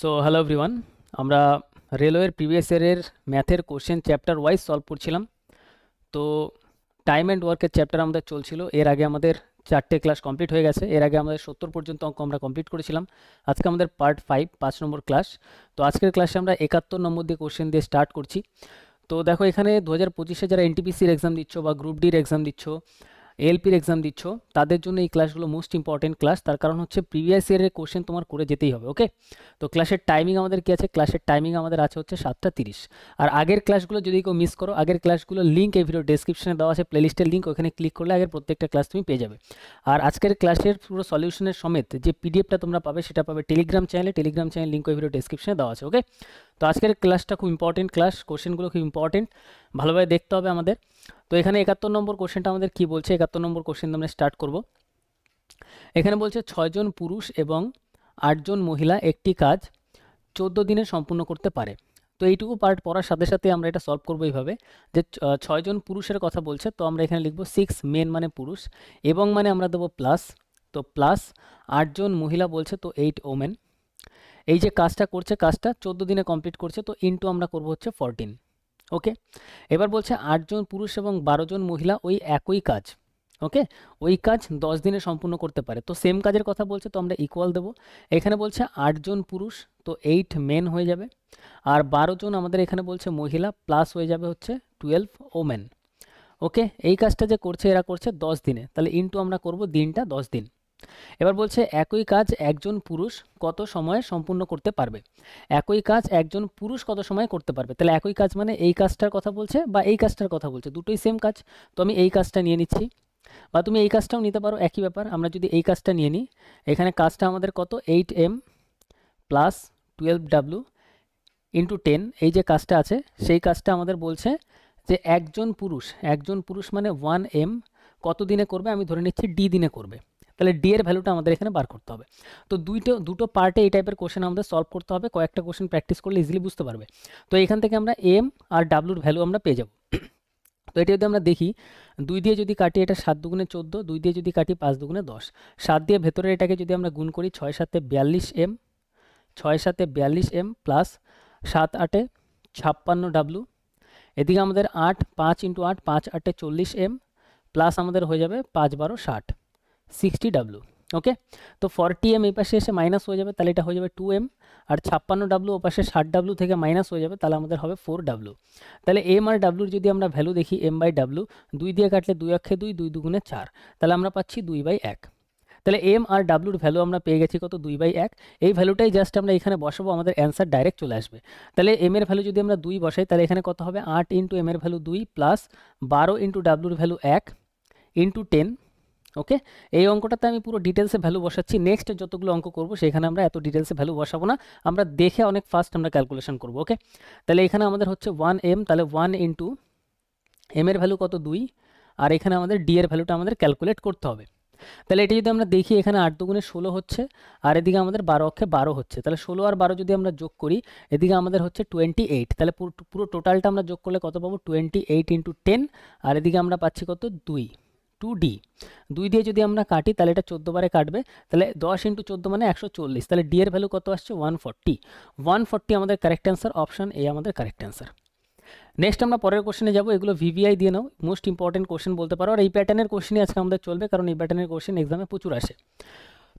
So hello everyone, আমরা রেলওয়ের previous ইয়ারের ম্যাথের কোশ্চেন চ্যাপ্টার ওয়াইজ সলভ করছিলাম। তো টাইম অ্যান্ড ওয়ার্কের চ্যাপ্টার আমাদের চলছিল। এর আগে আমাদের 4টে ক্লাস কমপ্লিট হয়ে গেছে। এর আগে আমাদের 70 পর্যন্ত অঙ্ক আমরা কমপ্লিট করেছিলাম। আজকে আমাদের পার্ট 5 5 নম্বর ক্লাস। তো আজকের ক্লাসে আমরা 71 নম্বর দিয়ে কোশ্চেন দিয়ে স্টার্ট করছি। তো দেখো, এখানে 2025-এ যারা এনটিপিসির এক্সাম দিচ্ছ বা গ্রুপ ডির এক্সাম দিচ্ছ, এলপির এক্সাম দিচ্ছ, তাদের জন্য এই ক্লাসগুলো মোস্ট ইম্পর্টেন্ট ক্লাস। তার কারণ হচ্ছে প্রিভিয়াস ইয়ারের কোশ্চেন তোমার করে যেতেই হবে। ওকে, তো ক্লাসের টাইমিং আমাদের কি আছে? ক্লাসের টাইমিং আমাদের আছে হচ্ছে 7:30। আর আগের ক্লাসগুলো যদি কেউ মিস করো, আগের ক্লাসগুলোর লিঙ্ক এই ভিডিও ডেসক্রিপশনে দেওয়া আছে, প্লেলিস্টের লিঙ্ক, ওখানে ক্লিক করলে আগের প্রত্যেকটা ক্লাস তুমি পেয়ে যাবে। আর আজকের ক্লাসের পুরো সলিউশনের সমেত যে পিডিএফটা তোমরা পাবে সেটা পাবে টেলিগ্রাম চ্যানেল লিঙ্ক ওই ভিডিও ডেসক্রিপশনে দেওয়া আছে। ওকে, তো আজকের ক্লাসটা খুব ইম্পর্টেন্ট ক্লাস, কোশ্চেনগুলো খুব ইম্পর্টেন্ট, ভালোভাবে দেখতে হবে আমাদের। তো এখানে 71 নম্বর কোশ্চেনটা আমাদের কি বলছে? 71 নম্বর কোশ্চেন আমরা স্টার্ট করব। এখানে বলছে 6 জন পুরুষ এবং 8 জন মহিলা একটি কাজ 14 দিনে সম্পূর্ণ করতে পারে। তো এইটুকু পার্ট পড়ার সাথে সাথে আমরা এটা সলভ করবো এইভাবে যে 6 জন পুরুষের কথা বলছে, তো আমরা এখানে লিখবো 6 মেন মানে পুরুষ, এবং মানে আমরা দেবো প্লাস, তো প্লাস 8 জন মহিলা বলছে, তো 8 ওমেন। এই যে কাজটা করছে, কাজটা 14 দিনে কমপ্লিট করছে, তো ইনটু আমরা করবো হচ্ছে 14। ওকে, এবার বলছে 8 জন পুরুষ এবং 12 জন মহিলা ওই একই কাজ, ওকে, ওই কাজ 10 দিনে সম্পূর্ণ করতে পারে। তো সেম কাজের কথা বলছে, তো আমরা ইকুয়াল দেবো। এখানে বলছে 8 জন পুরুষ, তো 8 মেন হয়ে যাবে, আর 12 জন আমাদের এখানে বলছে মহিলা, প্লাস হয়ে যাবে হচ্ছে 12 ওমেন। ওকে, এই কাজটা যে করছে এরা করছে 10 দিনে, তাহলে ইনটু আমরা করব দিনটা 10 দিন। এবার বলছে একই কাজ একজন পুরুষ কত সময়ে সম্পূর্ণ করতে পারবে। একই কাজ একজন পুরুষ কত সময়ে করতে পারবে, তাহলে একই কাজ মানে এই কাজটার কথা বলছে বা এই কাজটার কথা বলছে, দুটোই সেম কাজ। তো আমি এই কাজটা নিয়ে নিচ্ছি, বা তুমি এই কাজটাও নিতে পারো, একই ব্যাপার। আমরা যদি এই কাজটা নিয়ে নিই, এখানে কাজটা আমাদের কত? 8m plus 12w into 10। এই যে কাজটা আছে সেই কাজটা আমাদের বলছে যে একজন পুরুষ মানে 1m কত দিনে করবে? আমি ধরে নিচ্ছি ডি দিনে করবে, তাহলে ডি এর ভ্যালুটা আমাদের এখানে বার করতে হবে। তো দুটো পার্টে এই টাইপের কোশ্চেন আমাদের সলভ করতে হবে, কয়েকটা কোশ্চেন প্র্যাকটিস করলে ইজিলি বুঝতে পারবে। তো এখান থেকে আমরা এম আর ডাব্লুর ভ্যালু আমরা পেয়ে যাব। তো এটা যদি আমরা দেখি, 2 দিয়ে যদি কাটি এটা 7 দুগুণে 14, 2 দিয়ে যদি কাটি 5 দুগুণে 10, 7 দিয়ে ভেতরে এটাকে যদি আমরা গুণ করি 6 7 42m, 6 7 42m প্লাস 7 8 56w, এদিকে আমাদের 8 5 ইন্টু 8 5 8 40m প্লাস আমাদের হয়ে যাবে 5 12 60 60w। ওকে, তো 40m এই পাশে এসে মাইনাস হয়ে যাবে, তাহলে এটা হয়ে যাবে 2m, আর 56w ও পাশে 60w থেকে মাইনাস হয়ে যাবে, তাহলে আমাদের হবে 4w। তাহলে m আর w যদি আমরা ভ্যালু দেখি, m/w 2 দিয়ে কাটলে 2 অক্ষে 2, 2 দুগুণে 4, তাহলে আমরা পাচ্ছি 2/1। তাহলে m আর wর ভ্যালু আমরা পেয়ে গেছি কত? 2/1। এই ভ্যালুটাই জাস্ট আমরা এখানে বসাবো, আমাদের অ্যান্সার ডাইরেক্ট চলে আসবে। তাহলে m এর ভ্যালু যদি আমরা 2 বসাই, তাহলে এখানে কত হবে? 8 ইন্টু m এর ভ্যালু 2 প্লাস 12 ইন্টু wর ভ্যালু 1 ইন্টু 10। ওকে, এই অঙ্কটাতে আমি পুরো ডিটেলসে ভ্যালু বসাচ্ছি। নেক্সট যতগুলো অঙ্ক করবো সেখানে আমরা এত ডিটেলসে ভ্যালু বসাবো না, আমরা দেখে অনেক ফাস্ট আমরা ক্যালকুলেশন করবো। ওকে, তাহলে এখানে আমাদের হচ্ছে 1m, তাহলে 1 ইন্টু m এর ভ্যালু কত? 2, আর এখানে আমাদের d এর ভ্যালুটা আমাদের ক্যালকুলেট করতে হবে। তাহলে এটা যদি আমরা দেখি, এখানে 8 দুগুণে 16 হচ্ছে, আর এদিকে আমাদের 12 অক্ষে 12 হচ্ছে, তাহলে 16 আর 12 যদি আমরা যোগ করি, এদিকে আমাদের হচ্ছে 28, তাহলে পুরো টোটালটা আমরা যোগ করলে কত পাবো? 28 ইন্টু 10, আর এদিকে আমরা পাচ্ছি কত? 2d। 2 দিয়ে যদি আমরা কাটি তাহলে এটা 14 বারে কাটবে, তাহলে 10 ইন্টু 14 মানে 140, তাহলে d এর ভ্যালু কত আসছে? 140। 140 আমাদের কারেক্ট অ্যান্সার, অপশন এ আমাদের কারেক্ট অ্যান্সার। নেক্সট আমরা পরের কোশ্চেনে যাব। এগুলো ভিভিআই দিয়ে নাও, মোস্ট ইম্পর্টেন্ট কোশ্চেন বলতে পারো, আর এই প্যাটার্নের কোশ্চেনই আজকে আমাদের চলবে, কারণ এই প্যাটার্নের কোশ্চেন এক্সামে প্রচুর আসে।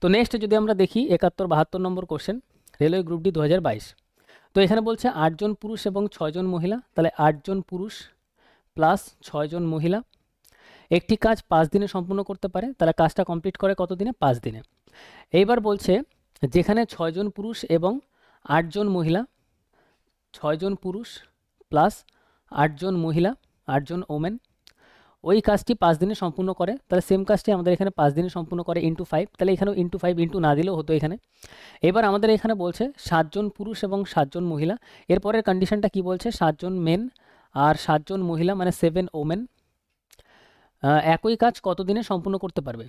তো নেক্সট যদি আমরা দেখি 71-72 নম্বর কোশ্চেন, রেলওয়ে গ্রুপ ডি 2022। তো এখানে বলছে 8 জন পুরুষ এবং 6 জন মহিলা, তাহলে 8 জন পুরুষ প্লাস 6 জন মহিলা একটি কাজ 5 দিনে সম্পূর্ণ করতে পারে, তাহলে কাজটা কমপ্লিট করে কত দিনে? 5 দিনে। এইবার বলছে যেখানে 6 জন পুরুষ এবং 8 জন মহিলা, 6 জন পুরুষ প্লাস 8 জন মহিলা, 8 জন ওমেন ওই কাজটি 5 দিনে সম্পূর্ণ করে, তাহলে সেম কাজটি আমাদের এখানে 5 দিনে সম্পূর্ণ করে ইন্টু 5, তাহলে এখানেও ইন্টু 5 ইন্টু না দিলেও হতো এখানে। এবার আমাদের এখানে বলছে 7 জন পুরুষ এবং 7 জন মহিলা, এরপরের কন্ডিশনটা কি বলছে? 7 জন মেন আর 7 জন মহিলা মানে 7 ওমেন একই কাজ কত দিনে সম্পূর্ণ করতে পারবে।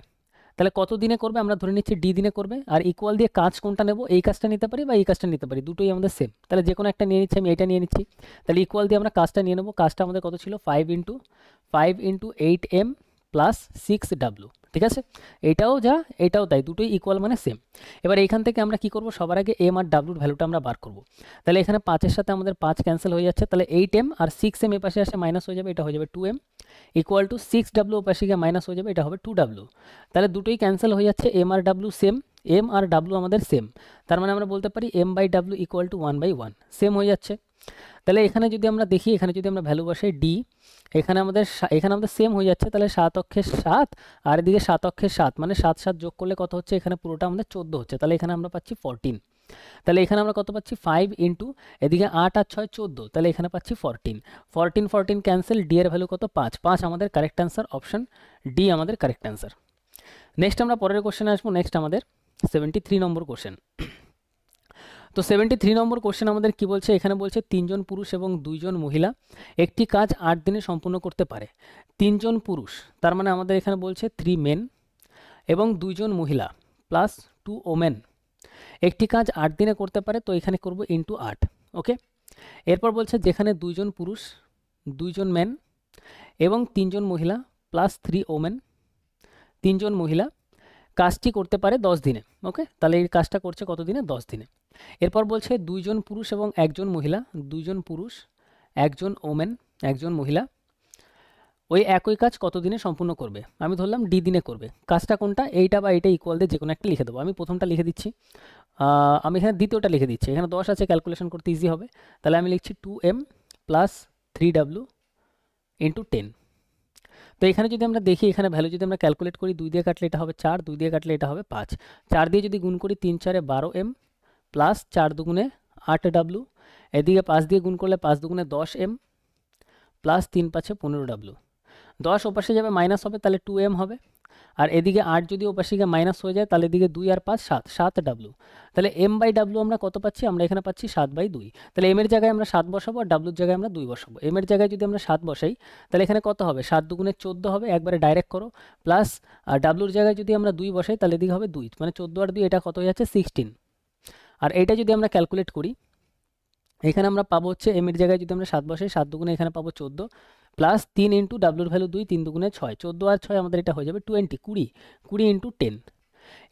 তাহলে কত দিনে করবে? আমরা ধরে নিচ্ছি ডি দিনে করবে, আর ইকুয়াল দিয়ে কাজ কোনটা নেব? এই কাজটা নিতে পারি বা এই কাজটা নিতে পারি, দুটোই আমাদের সেম, তাহলে যে কোনো একটা নিয়ে নিচ্ছি, আমি এটা নিয়ে নিচ্ছি। তাহলে ইকুয়াল দিয়ে আমরা কাজটা নিয়ে নেব, কাজটা আমাদের কত ছিল? 5 ইন্টু 8m প্লাস 6w, ঠিক আছে, এটাও যা এটাও তাই, দুটোই ইকুয়াল মানে সেম। এবার এইখান থেকে আমরা কি করব, সবার আগে এম আর ডাব্লুর ভ্যালুটা আমরা বার করব। তাহলে এখানে 5-এর সাথে আমাদের 5 ক্যান্সেল হয়ে যাচ্ছে, তাহলে 8m আর 6m এ পাশে আসে মাইনাস হয়ে যাবে, এটা হয়ে যাবে 2m ইকুয়াল টু 6w ও পাশে গিয়ে মাইনাস হয়ে যাবে, এটা হবে 2w। তাহলে দুটোই ক্যান্সেল হয়ে যাচ্ছে, M R W same, M R W আমাদের সেম, তার মানে আমরা বলতে পারি m/w ইকুয়াল টু 1/1, সেম হয়ে যাচ্ছে। তাহলে এখানে যদি আমরা দেখি, এখানে যদি আমরা ভ্যালু বসাই ডি, এখানে আমাদের সেম হয়ে যাচ্ছে, তাহলে 7 অক্ষের 7 আর এদিকে 7 অক্ষের 7, মানে 7 7 যোগ করলে কত হচ্ছে, এখানে পুরোটা আমাদের 14 হচ্ছে, তাহলে এখানে আমরা পাচ্ছি 14। তাহলে এখানে আমরা কত পাচ্ছি, 5 ইন্টু এদিকে 8 আর 6 14, তাহলে এখানে পাচ্ছি 14, 14 14 ক্যান্সেল, ডি এর ভ্যালু কত, 5, 5 আমাদের কারেক্ট অ্যান্সার, অপশন ডি আমাদের কারেক্ট অ্যান্সার। নেক্সট আমরা পরের কোশ্চেনে আসবো, নেক্সট আমাদের 73 নম্বর কোশ্চেন। তো 73 নম্বর কোশ্চেন আমাদের কি বলছে, এখানে বলছে 3 জন পুরুষ এবং 2 জন মহিলা একটি কাজ 8 দিনে সম্পূর্ণ করতে পারে। 3 জন পুরুষ, তার মানে আমাদের এখানে বলছে 3 মেন এবং 2 জন মহিলা প্লাস 2 ওমেন একটি কাজ 8 দিনে করতে পারে, তো এখানে করব ইন্টু 8। ওকে, এরপর বলছে যেখানে 2 জন পুরুষ, 2 জন মেন এবং 3 জন মহিলা প্লাস 3 ওমেন, 3 জন মহিলা কাজটি করতে পারে 10 দিনে। ওকে, তাহলে এই কাজটা করছে কত দিনে, 10 দিনে। এরপর বলছে 2 জন পুরুষ এবং 1 জন মহিলা, 2 জন পুরুষ 1 জন ওমেন 1 জন মহিলা ওই একই কাজ কত দিনে সম্পূর্ণ করবে, আমি ধরলাম ডি দিনে করবে। কাজটা কোনটা, এইটা বা এইটা ইকুয়াল দিয়ে যে কোনো একটা লিখে দেবো। আমি প্রথমটা লিখে দিচ্ছি, আমি এখানে দ্বিতীয়টা লিখে দিচ্ছি, এখানে 10 আছে, ক্যালকুলেশন করতে ইজি হবে। তাহলে আমি লিখছি 2m প্লাস 3w ইন্টু 10। তো এখানে যদি আমরা দেখি, এখানে ভ্যালু যদি আমরা ক্যালকুলেট করি, 2 দিয়ে কাটলে এটা হবে 4, 2 দিয়ে কাটলে এটা হবে 5, 4 দিয়ে যদি গুণ করি 3 4 12m প্লাস 4 দুগুণে 8w, এদিকে 5 দিয়ে গুণ করলে 5 দুগুণে 10m প্লাস 3 5 15w, 10 ওপাশে যাবে মাইনাস হবে, তাহলে 2m হবে। আর এদিকে 8 যদি ওপাশে গিয়ে মাইনাস হয়ে যায়, তাহলে এদিকে 2 আর 5 7, 7w। তাহলে m/w আমরা কত পাচ্ছি, আমরা এখানে পাচ্ছি 7/2। তাহলে m এর জায়গায় আমরা 7 বসাবো আর w এর জায়গায় আমরা 2 বসাবো। m এর জায়গায় যদি আমরা 7 বসাই, তাহলে এখানে কত হবে, 7 দুগুণে 14 হবে, একবারে ডাইরেক্ট করো, প্লাস w এর জায়গায় যদি আমরা 2 বসাই, তাহলে এদিকে হবে 2, মানে 14 আর 2 এটা কত হয়ে যাচ্ছে 16। আর এইটা যদি আমরা ক্যালকুলেট করি, এখানে আমরা পাবো হচ্ছে m এর জায়গায় যদি আমরা 7 বসাই, 7 দুগুণে এখানে পাবো 14 প্লাস 3 ইন্টু ডাব্লুর ভ্যালু 2, 3 দুগুণে 6, 14 আর 6 আমাদের এটা হয়ে যাবে 20, 20 ইন্টু 10।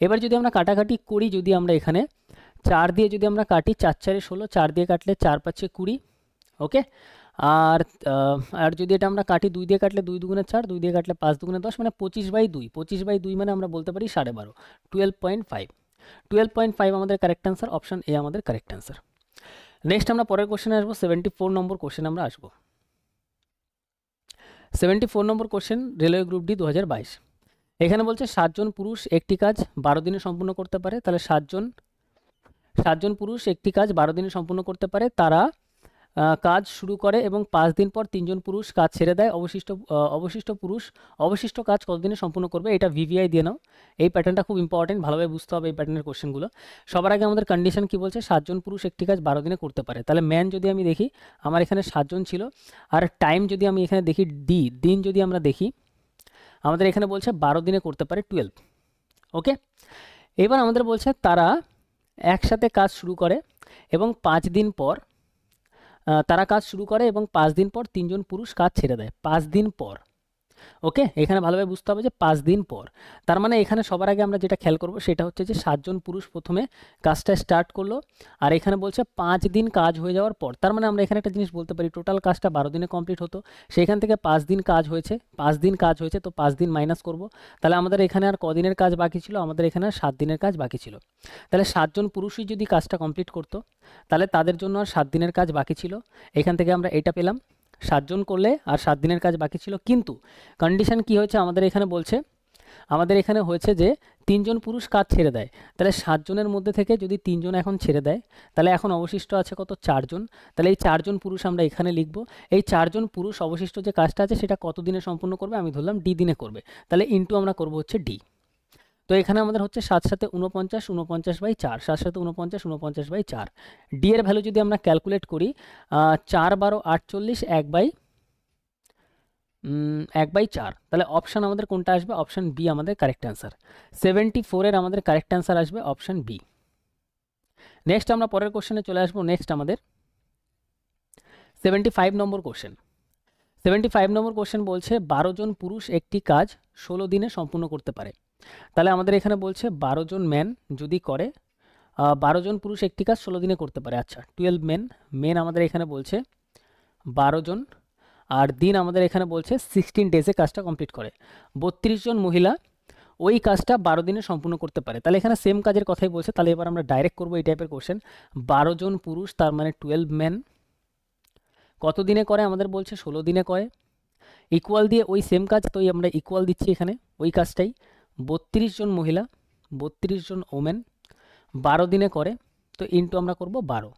এবার যদি আমরা কাটাকাটি করি, যদি আমরা এখানে 4 দিয়ে যদি আমরা কাটি, 4 4 16, 4 দিয়ে কাটলে 4 5 20। ওকে, আর যদি এটা আমরা কাটি 2 দিয়ে কাটলে 2 দুগুণে 4, 2 দিয়ে কাটলে 5 দুগুণে 10, মানে 25/2, 25/2 মানে আমরা বলতে পারি 12.5, 12.5, 12.5 আমাদের কারেক্ট অ্যান্সার, অপশন এ আমাদের কারেক্ট অ্যান্সার। নেক্সট আমরা পরের কোশ্চেনে আসবো, 74 নম্বর কোশ্চেন আমরা আসবো। 74 নম্বর কোশ্চেন, রেলওয়ে গ্রুপ ডি 2022। এখানে বলছে 7 জন পুরুষ একটি কাজ 12 দিনে সম্পূর্ণ করতে পারে, তাহলে 7 জন পুরুষ একটি কাজ 12 দিনে সম্পূর্ণ করতে পারে, তারা কাজ শুরু করে এবং 5 দিন পর 3 জন পুরুষ কাজ ছেড়ে দেয়, অবশিষ্ট কাজ কতদিনে সম্পূর্ণ করবে, এটা ভিভিআই দিয়ে নাও। এই প্যাটার্নটা খুব ইম্পর্টেন্ট, ভালোভাবে বুঝতে হবে এই প্যাটার্নের কোশ্চেনগুলো। সবার আগে আমাদের কন্ডিশন কি বলছে, 7 জন পুরুষ একটি কাজ 12 দিনে করতে পারে, তাহলে ম্যান যদি আমি দেখি, আমার এখানে 7 জন ছিল, আর টাইম যদি আমি এখানে দেখি দিন যদি আমরা দেখি, আমাদের এখানে বলছে 12 দিনে করতে পারে 12। ওকে, এবার আমাদের বলছে তারা একসাথে কাজ শুরু করে এবং 5 দিন পর তারা কাজ শুরু করে এবং 5 দিন পর 3 জন পুরুষ কাজ ছেড়ে দেয়, 5 দিন পর। ওকে, এখানে ভালোভাবে বুঝতে হবে যে 5 দিন পর, তার মানে এখানে সবার আগে আমরা যেটা খেয়াল করব সেটা হচ্ছে যে 7 জন পুরুষ প্রথমে কাজটা স্টার্ট করলো, আর এখানে বলছে 5 দিন কাজ হয়ে যাওয়ার পর, তার মানে আমরা এখানে একটা জিনিস বলতে পারি, টোটাল কাজটা 12 দিনে কমপ্লিট হতো, সেখান থেকে 5 দিন কাজ হয়েছে, 5 দিন কাজ হয়েছে, তো 5 দিন মাইনাস করব, তাহলে আমাদের এখানে আর কদিনের কাজ বাকি ছিল, আমাদের এখানে আর 7 দিনের কাজ বাকি ছিল। তাহলে 7 জন পুরুষই যদি কাজটা কমপ্লিট করতো, তাহলে তাদের জন্য আর 7 দিনের কাজ বাকি ছিল, এখান থেকে আমরা এটা পেলাম, 7 জন করলে আর 7 দিনের কাজ বাকি ছিল। কিন্তু কন্ডিশন কি হয়েছে, আমাদের এখানে বলছে, আমাদের এখানে হয়েছে যে 3 জন পুরুষ কাজ ছেড়ে দেয়, তাহলে 7 জনের মধ্যে থেকে যদি 3 জন এখন ছেড়ে দেয়, তাহলে এখন অবশিষ্ট আছে কত, 4 জন। তাহলে এই 4 জন পুরুষ আমরা এখানে লিখব, এই 4 জন পুরুষ অবশিষ্ট যে কাজটা আছে সেটা কত দিনে সম্পূর্ণ করবে, আমি ধরলাম ডি দিনে করবে, তাহলে ইন্টু আমরা করব হচ্ছে ডি। তো এখানে আমাদের হচ্ছে 7 7 49, 49/4, 7 7 49, 49/4। ডি এর ভ্যালু যদি আমরা ক্যালকুলেট করি, 4 12 48, 1/4, তাহলে অপশান আমাদের কোনটা আসবে, অপশান বি আমাদের কারেক্ট অ্যান্সার। 74-এর আমাদের কারেক্ট অ্যান্সার আসবে অপশান বি। নেক্সট আমরা পরের কোশ্চেনে চলে আসবো, নেক্সট আমাদের 75 নম্বর কোশ্চেন। 75 নম্বর কোশ্চেন বলছে 12 জন পুরুষ একটি কাজ 16 দিনে সম্পূর্ণ করতে পারে। তাহলে আমাদের এখানে বলছে 12 জন ম্যান যদি করে 12 জন পুরুষ একটি কাজ 16 দিনে করতে পারে। আচ্ছা 12 মেন আমাদের এখানে বলছে 12 জন, আর দিন আমাদের এখানে বলছে 16 ডেজে কাজটা কমপ্লিট করে। 32 জন মহিলা ওই কাজটা 12 দিনে সম্পূর্ণ করতে পারে। তাহলে এখানে সেম কাজের কথাই বলছে। তাহলে এবার আমরা ডাইরেক্ট করবো এই টাইপের কোশ্চেন। 12 জন পুরুষ তার মানে 12 ম্যান কত দিনে করে, আমাদের বলছে 16 দিনে করে। ইকুয়াল দিয়ে ওই সেম কাজ, তো আমরা ইকুয়াল দিচ্ছি এখানে ওই কাজটাই। 32 জন মহিলা 32 জন ওমেন 12 দিনে করে, তো ইনটু আমরা করব 12।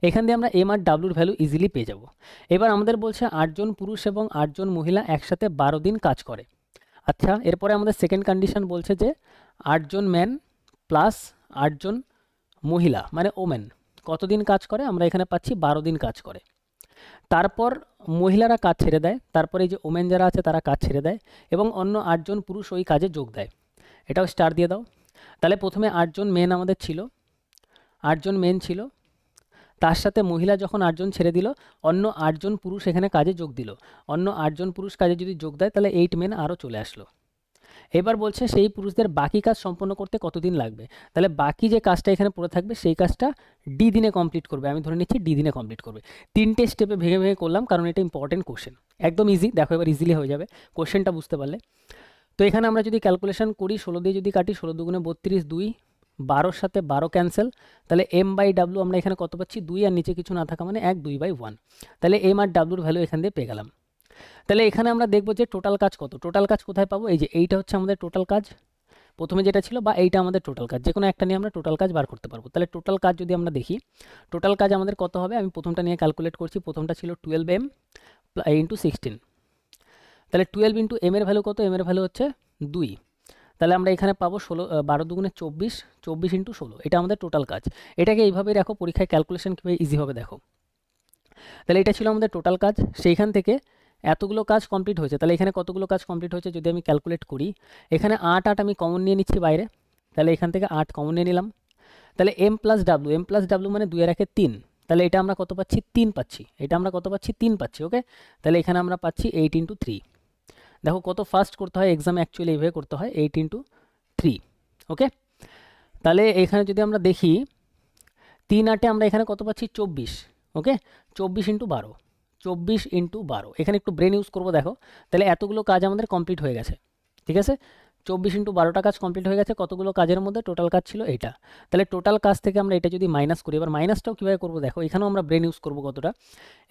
এখান দিয়ে আমরা এম আর ডাব্লুর ভ্যালু ইজিলি পেয়ে যাব। এবার আমাদের বলছে 8 জন পুরুষ এবং 8 জন মহিলা একসাথে 12 দিন কাজ করে। আচ্ছা এরপরে আমাদের সেকেন্ড কন্ডিশন বলছে যে 8 জন ম্যান প্লাস 8 জন মহিলা মানে ওমেন কতদিন কাজ করে, আমরা এখানে পাচ্ছি 12 দিন কাজ করে। তারপর মহিলারা কাজ ছেড়ে দেয়, তারপরে এই যে ওমেন যারা আছে তারা কাজ ছেড়ে দেয় এবং অন্য 8 জন পুরুষ ওই কাজে যোগ দেয়। এটাও স্টার দিয়ে দাও। তাহলে প্রথমে 8 জন মেন আমাদের ছিল, 8 জন মেন ছিল, তার সাথে মহিলা যখন 8 জন ছেড়ে দিল অন্য 8 জন পুরুষ এখানে কাজে যোগ দিল। অন্য 8 জন পুরুষ কাজে যদি যোগ দেয় তাহলে 8 মেন আরও চলে আসলো। এবার বলছে সেই পুরুষদের বাকি কাজ সম্পন্ন করতে কতদিন লাগবে। তাহলে বাকি যে কাজটা এখানে পড়ে থাকবে সেই কাজটা ডি দিনে কমপ্লিট করবে। আমি ধরে নিচ্ছি ডি দিনে কমপ্লিট করবে। 3টে স্টেপে ভেঙে ভেঙে করলাম কারণ এটা ইম্পর্টেন্ট কোশ্চেন, একদম ইজি। দেখো এবার ইজিলি হয়ে যাবে কোশ্চেনটা বুঝতে পারলে। তো এখানে আমরা যদি ক্যালকুলেশন করি 16 দিয়ে যদি কাটি 16 দুগুণে 32, 2 12-র সাথে 12 ক্যান্সেল, তাহলে এম বাই ডাব্লু আমরা এখানে কত পাচ্ছি 2 আর নিচে কিছু না থাকা মানে 1, 2/1। তাহলে এম আর ডাব্লুর ভ্যালু এখান দিয়ে পেয়ে গেলাম। তাহলে এখানে আমরা দেখব যে টোটাল কাজ কত। টোটাল কাজ কোথায় পাবো, এই যে এইটা হচ্ছে আমাদের টোটাল কাজ প্রথমে যেটা ছিল, বা এইটা আমাদের টোটাল কাজ, যে কোনো একটা নিয়ে আমরা টোটাল কাজ বার করতে পারবো। তাহলে টোটাল কাজ যদি আমরা দেখি টোটাল কাজ আমাদের কত হবে, আমি প্রথমটা নিয়ে ক্যালকুলেট করছি। প্রথমটা ছিল 12m ইন্টু 16। তাহলে 12 ইন্টু এম এর ভ্যালু কত, এম এর ভ্যালু হচ্ছে 2। তাহলে আমরা এখানে পাবো 12 দুগুণে 24, 24 ইন্টু 16, এটা আমাদের টোটাল কাজ। এটাকে এইভাবেই রাখো, পরীক্ষায় ক্যালকুলেশন কীভাবে ইজি হবে দেখো। তাহলে এটা ছিল আমাদের টোটাল কাজ, সেইখান থেকে এতগুলো কাজ কমপ্লিট হয়েছে। তাহলে এখানে কতগুলো কাজ কমপ্লিট হয়েছে যদি আমি ক্যালকুলেট করি, এখানে 8 আমি কমন নিয়ে নিচ্ছি বাইরে। তাহলে এখান থেকে 8 কমন নিয়ে নিলাম। তাহলে এম প্লাস ডাব্লু মানে 2 এর একে 3। তাহলে এটা আমরা কত পাচ্ছি 3 পাচ্ছি, এটা আমরা কত পাচ্ছি 3 পাচ্ছি। ওকে, তাহলে এখানে আমরা পাচ্ছি 8 ইন্টু 3। দেখো কত ফাস্ট করতে হয় এক্সামে, অ্যাকচুয়ালি এইভাবে করতে হয় 8 ইন্টু 3। ওকে, তাহলে এখানে যদি আমরা দেখি 3 8-এ আমরা এখানে কত পাচ্ছি 24। ওকে, 24 ইন্টু 12, 24 ইন্টু 12, এখানে একটু ব্রেন ইউজ করবো দেখো। তাহলে এতগুলো কাজ আমাদের কমপ্লিট হয়ে গেছে, ঠিক আছে। 24 ইন্টু 12টা কাজ কমপ্লিট হয়ে গেছে। কতগুলো কাজের মধ্যে টোটাল কাজ ছিল এটা। তাহলে টোটাল কাজ থেকে আমরা এটা যদি মাইনাস করি, এবার মাইনাসটাও কীভাবে করবো দেখো, এখানেও আমরা ব্রেন ইউজ করবো কতটা।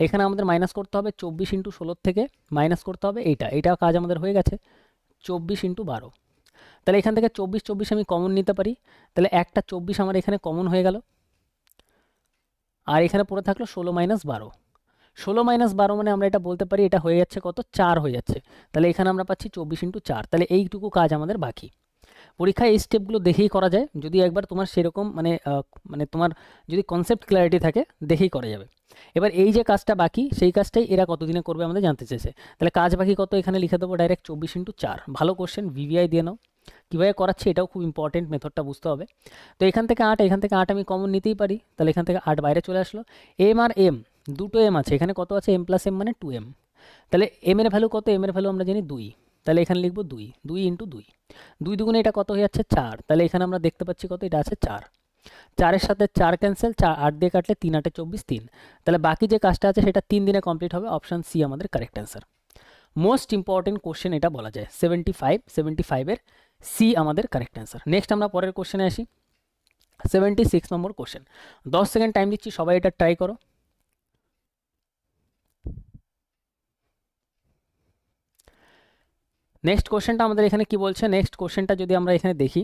এখানে আমাদের মাইনাস করতে হবে 24 ইন্টু 16 থেকে মাইনাস করতে হবে এইটা কাজ আমাদের হয়ে গেছে 24 ইন্টু 12। তাহলে এখান থেকে 24 আমি কমন নিতে পারি। তাহলে একটা 24 আমার এখানে কমন হয়ে গেল, আর এখানে পড়ে থাকলো 16 মাইনাস 12। 16 মাইনাস 12 মানে আমরা এটা বলতে পারি এটা হয়ে যাচ্ছে কত, 4 হয়ে যাচ্ছে। তাহলে এখানে আমরা পাচ্ছি 24 ইন্টু 4। তাহলে এইটুকু কাজ আমাদের বাকি। পরীক্ষায় এই স্টেপগুলো দেখেই করা যায়, যদি একবার তোমার সেরকম মানে তোমার যদি কনসেপ্ট ক্ল্যারিটি থাকে দেখেই করা যাবে। এবার এই যে কাজটা বাকি সেই কাজটাই এরা কতদিনে করবে আমাদের জানতে চেয়েছে। তাহলে কাজ বাকি কত এখানে লিখে দেবো ডাইরেক্ট 24 ইন্টু 4। ভালো কোশ্চেন, ভিভিআই দিয়ে নাও। কীভাবে করাচ্ছি এটাও খুব ইম্পর্টেন্ট, মেথডটা বুঝতে হবে। তো এখান থেকে 8 আমি কমন নিতেই পারি। তাহলে এখান থেকে 8 বাইরে চলে আসলো। এম আর এম, দুটো এম আছে এখানে, কত আছে এম প্লাস এম মানে 2m। তাহলে এম এর ভ্যালু কত, এম এর ভ্যালু আমরা জানি 2। তাহলে এখানে লিখবো 2 ইন্টু 2, 2 দুগুণে এটা কত হয়ে যাচ্ছে 4। তাহলে এখানে আমরা দেখতে পাচ্ছি কত, এটা আছে 4। 4-এর সাথে 4 ক্যান্সেল, 8 দিয়ে কাটলে 3 8-এ 24, 3। তাহলে বাকি যে কাজটা আছে সেটা 3 দিনে কমপ্লিট হবে। অপশান সি আমাদের correct answer. Most important question এটা বলা যায়। 75-এর সি আমাদের কারেক্ট অ্যান্সার। নেক্সট আমরা পরের কোশ্চেনে আসি। 76 নম্বর কোশ্চেন। 10 সেকেন্ড টাইম দিচ্ছি, সবাই এটা ট্রাই করো। নেক্সট কোশ্চেনটা আমাদের এখানে কি বলছে, নেক্সট কোশ্চেনটা যদি আমরা এখানে দেখি,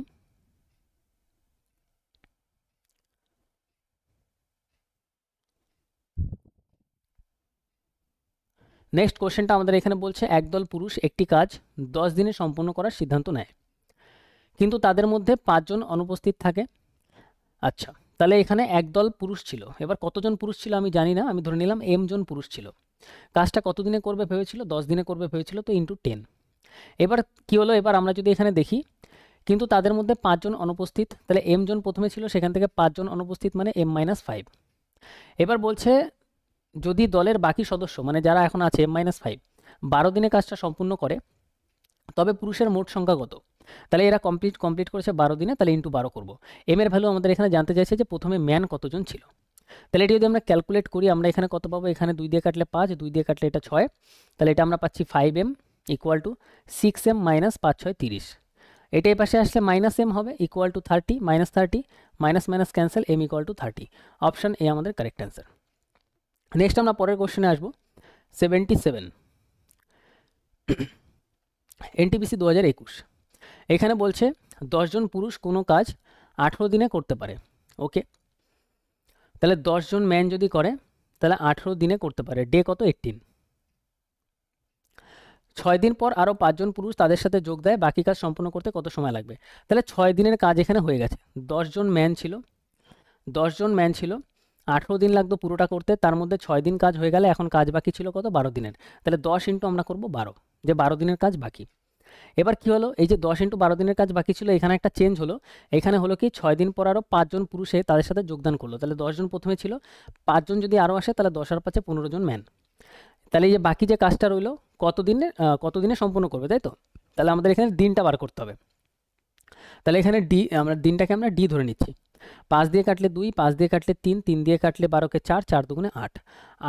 নেক্সট কোশ্চেনটা আমাদের এখানে বলছে একদল পুরুষ একটি কাজ 10 দিনে সম্পূর্ণ করার সিদ্ধান্ত নেয়, কিন্তু তাদের মধ্যে 5 জন অনুপস্থিত থাকে। আচ্ছা, তাহলে এখানে একদল পুরুষ ছিল। এবার কতজন পুরুষ ছিল আমি জানি না, আমি ধরে নিলাম m জন পুরুষ ছিল। কাজটা কত দিনে করবে ভেবেছিল, 10 দিনে করবে ভেবেছিল, তো ইন্টু 10। এবার কি হলো, এবার আমরা যদি এখানে দেখি কিন্তু তাদের মধ্যে 5 জন অনুপস্থিত, তাহলে m জন প্রথমে ছিল সেখান থেকে 5 জন অনুপস্থিত মানে m-5। এবার বলছে যদি দলের বাকি সদস্য মানে যারা এখন আছে m-5 12 দিনে কাজটা সম্পূর্ণ করে, তবে পুরুষের মোট সংখ্যা কত? তাহলে এরা কমপ্লিট করেছে 12 দিনে, তাহলে ইন্টু 12 করবো। এম এর ভ্যালু আমাদের এখানে জানতে চাইছে যে প্রথমে ম্যান কতজন ছিল। তাহলে এটি যদি আমরা ক্যালকুলেট করি, আমরা এখানে কত পাবো? এখানে 2 দিয়ে কাটলে 5, 2 দিয়ে কাটলে এটা 6, তাহলে এটা আমরা পাচ্ছি 5m equal to 6m minus 5 6 30। এটা এই পাশে আসলে মাইনাস এম হবে, equal to 30, minus 30, minus minus cancel, M equal to 30। Option A আমাদের কারেক্ট অ্যান্সার। নেক্সট আমরা পরের কোশ্চেনে আসবো। 77 এনটিপিসি 2021। এখানে বলছে 10 জন পুরুষ কোনো কাজ 18 দিনে করতে পারে। ওকে, তাহলে 10 জন ম্যান যদি করে তাহলে 18 দিনে করতে পারে। ডে কত? 18। 6 দিন পর আরও 5 জন পুরুষ তাদের সাথে যোগ দেয়, বাকি কাজ সম্পূর্ণ করতে কত সময় লাগবে? তাহলে 6 দিনের কাজ এখানে হয়ে গেছে। 10 জন ম্যান ছিল, 18 দিন লাগতো পুরোটা করতে, তার মধ্যে 6 দিন কাজ হয়ে গেলে এখন কাজ বাকি ছিল কত? 12 দিনের। তাহলে 10 ইন্টু আমরা করব 12, যে 12 দিনের কাজ বাকি। এবার কি হলো? এই যে 10 ইন্টু 12 দিনের কাজ বাকি ছিল, এখানে একটা চেঞ্জ হলো। এখানে হলো কি 6 দিন পর আরও 5 জন পুরুষে তাদের সাথে যোগদান করলো। তাহলে 10 জন প্রথমে ছিল, 5 জন যদি আরও আসে তাহলে 10 আর 5 15 জন ম্যান। তাহলে এই যে বাকি যে কাজটা রইলো কতদিনে সম্পূর্ণ করবে, তাই তো? তাহলে আমাদের এখানে দিনটা বার করতে হবে। তাহলে এখানে দিনটাকে আমরা ডি ধরে নিচ্ছি। 5 দিয়ে কাটলে 2, 5 দিয়ে কাটলে 3, 3 দিয়ে কাটলে 12কে 4, 4 দুগুণে 8,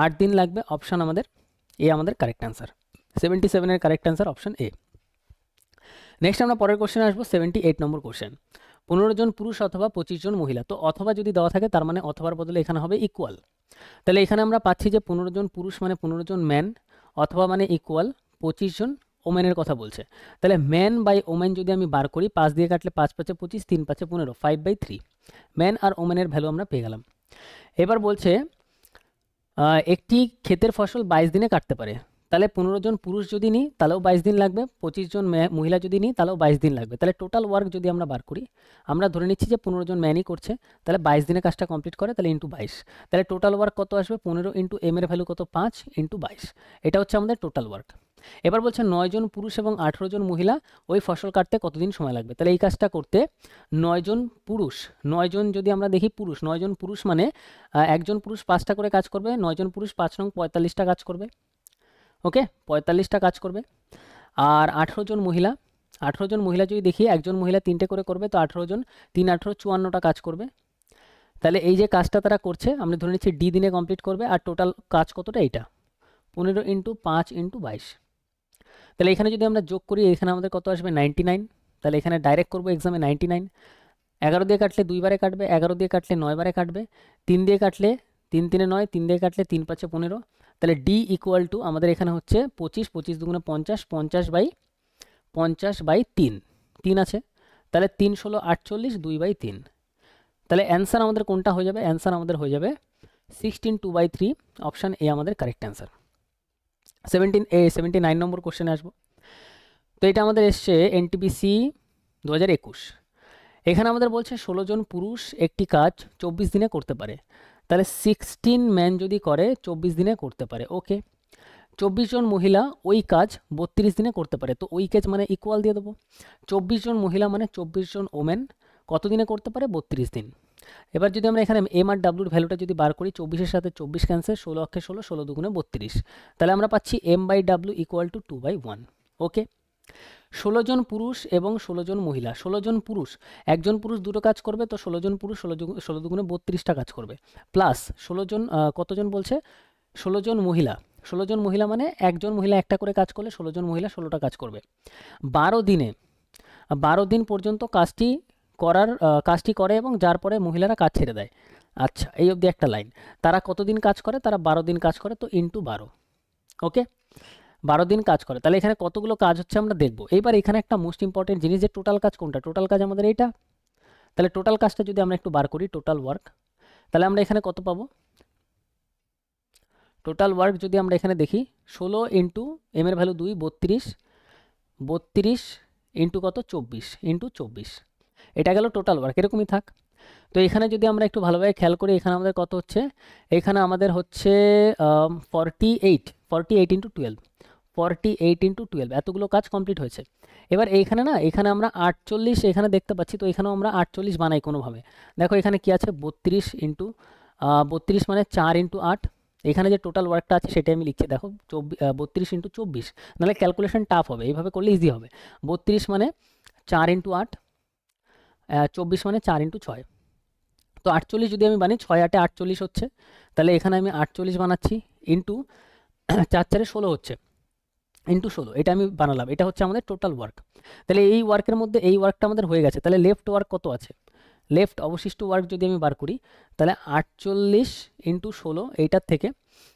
8 দিন লাগবে। অপশান আমাদের এ আমাদের কারেক্ট অ্যান্সার। 77 এর correct answer option A. Next আমরা পরের কোশ্চেনে আসবো। 78 নম্বর কোশ্চেন। 15 জন পুরুষ অথবা 25 জন মহিলা। তো অথবা যদি দেওয়া থাকে তার মানে অথবার বদলে এখানে হবে ইকুয়াল। তাহলে এখানে আমরা পাচ্ছি যে 15 জন পুরুষ মানে 15 জন ম্যান, অথবা মানে ইকুয়াল 25 জন ওমেনের কথা বলছে। তাহলে ম্যান বাই ওমেন যদি আমি বার করি, 5 দিয়ে কাটলে 5 5 25, 3 5 15, 5/3 ম্যান আর ওমেনের ভ্যালু আমরা পেয়ে গেলাম। এবার বলছে একটি ক্ষেতের ফসল 22 দিনে কাটতে পারে। তাহলে 15 জন পুরুষ যদি নিই তাহলেও 22 দিন লাগবে, 25 জন মহিলা যদি নিই তাহলেও 22 দিন লাগবে। তাহলে টোটাল ওয়ার্ক যদি আমরা বার করি, আমরা ধরে নিচ্ছি যে 15 জন ম্যানই করছে, তাহলে 22 দিনে কাজটা কমপ্লিট করে, তাহলে ইন্টু 22। তাহলে টোটাল ওয়ার্ক কত আসবে? 15 ইন্টু এম এর ভ্যালু কত? 5 ইন্টু 22। এটা হচ্ছে আমাদের টোটাল ওয়ার্ক। এবার বলছে 9 জন পুরুষ এবং 18 জন মহিলা ওই ফসল কাটতে কতদিন সময় লাগবে? তাহলে এই কাজটা করতে 9 জন পুরুষ, 9 জন যদি আমরা দেখি পুরুষ, 9 জন পুরুষ মানে একজন পুরুষ 5টা করে কাজ করবে, 9 জন পুরুষ 5 নং 45টা কাজ করবে। ওকে, 45টা কাজ করবে। আর 18 জন মহিলা, 18 জন মহিলা যদি দেখি, একজন মহিলা 3টে করে করবে, তো 18 জন 3 18 54টা কাজ করবে। তাহলে এই যে কাজটা তারা করছে আমরা ধরে নিচ্ছি ডি দিনে কমপ্লিট করবে। আর টোটাল কাজ কতটা? এইটা 15 ইন্টু 5 ইন্টু 22। তাহলে এখানে যদি আমরা যোগ করি, এখানে আমাদের কত আসবে? 99। তাহলে এখানে ডাইরেক্ট করবো এক্সামে 99। 11 দিয়ে কাটলে 2 বারে কাটবে, 11 দিয়ে কাটলে 9 বারে কাটবে, 3 দিয়ে কাটলে 3 3 9, 3 দিয়ে কাটলে 3 5 15। তাহলে ডি ইকুয়াল টু আমাদের এখানে হচ্ছে 25, 25 দুগুণে 50, 50/3, 3 আছে। তাহলে 3 16 48, 2/3। তাহলে অ্যান্সার আমাদের কোনটা হয়ে যাবে? অ্যান্সার আমাদের হয়ে যাবে 16 2/3। অপশান এ আমাদের কারেক্ট অ্যান্সার। 79 নম্বর কোশ্চেনে আসবো। তো এটা আমাদের এসছে এনটিপিসি 2021। এখানে আমাদের বলছে 16 জন পুরুষ একটি কাজ 24 দিনে করতে পারে। তাহলে 16 ম্যান যদি করে 24 দিনে করতে পারে। ওকে, 24 জন মহিলা ওই কাজ 32 দিনে করতে পারে। তো ওই কাজ মানে ইকুয়াল দিয়ে দেবো। 24 জন মহিলা মানে 24 জন ওমেন কত দিনে করতে পারে? 32 দিন। এবার যদি আমরা এখানে এম আর ডাব্লুর ভ্যালুটা যদি বার করি, 24-এর সাথে 24 ক্যান্সেল, 16 অক্ষে 16, 16 দুগুণে 32। তাহলে আমরা পাচ্ছি m/w ইকুয়াল টু 2/1। ওকে, 16 জন পুরুষ এবং 16 জন মহিলা। 16 জন পুরুষ, একজন পুরুষ দুটো কাজ করবে, তো 16 জন পুরুষ 16 দুগুণে 32টা কাজ করবে, প্লাস 16 জন কতজন বলছে? 16 জন মহিলা। 16 জন মহিলা মানে একজন মহিলা একটা করে কাজ করলে 16 জন মহিলা 16টা কাজ করবে। 12 দিন পর্যন্ত কাজটি করে এবং যার পরে মহিলারা কাজ ছেড়ে দেয়। আচ্ছা, এই অবধি একটা লাইন। তারা কতদিন কাজ করে? তারা 12 দিন কাজ করে, তো ইন্টু 12। ওকে, 12 দিন কাজ করে। তাহলে এখানে কতগুলো কাজ হচ্ছে আমরা দেখব। এইবার এখানে একটা মোস্ট ইম্পর্টেন্ট জিনিস, যে টোটাল কাজ কোনটা? টোটাল কাজ আমাদের এইটা। তাহলে টোটাল কাজটা যদি আমরা একটু বার করি, টোটাল ওয়ার্ক, তাহলে আমরা এখানে কত পাবো? টোটাল ওয়ার্ক যদি আমরা এখানে দেখি, 16 ইন্টু এম এর ভ্যালু 2, 32, 32 ইন্টু কত? 24 ইন্টু 24। এটা গেল টোটাল ওয়ার্ক, এরকমই থাক। তো এখানে যদি আমরা একটু ভালোভাবে খেয়াল করি, এখানে আমাদের কত হচ্ছে? এখানে আমাদের হচ্ছে 48 ইন্টু 12, 48 ইন্টু 12, এতগুলো কাজ কমপ্লিট হয়েছে। এবার এইখানে এখানে আমরা 48 এখানে দেখতে পাচ্ছি, তো এখানেও আমরা 48 বানাই কোনোভাবে। দেখো এখানে কি আছে? 32 ইন্টু 32 মানে 4 ইন্টু 8, এখানে যে টোটাল ওয়ার্কটা আছে সেটাই আমি লিখছি, দেখো 32 × 24, নাহলে ক্যালকুলেশন টাফ হবে, এইভাবে করলে ইজি হবে। 32 মানে 4 × 8, 24 মানে 4 × 6, তো 48 যদি আমি বানাই 6 8 48 হচ্ছে, তাহলে এখানে আমি 48 বানাচ্ছি, ইন্টু 4 4 16 হচ্ছে, ইন্টু 16, এটা আমি বানালাম, এটা হচ্ছে আমাদের টোটাল ওয়ার্ক। তাহলে এই ওয়ার্কের মধ্যে এই ওয়ার্কটা আমাদের হয়ে গেছে, তাহলে লেফট ওয়ার্ক কত আছে, লেফট অবশিষ্ট ওয়ার্ক যদি আমি বার করি, তাহলে 48 × 16, এইটার থেকে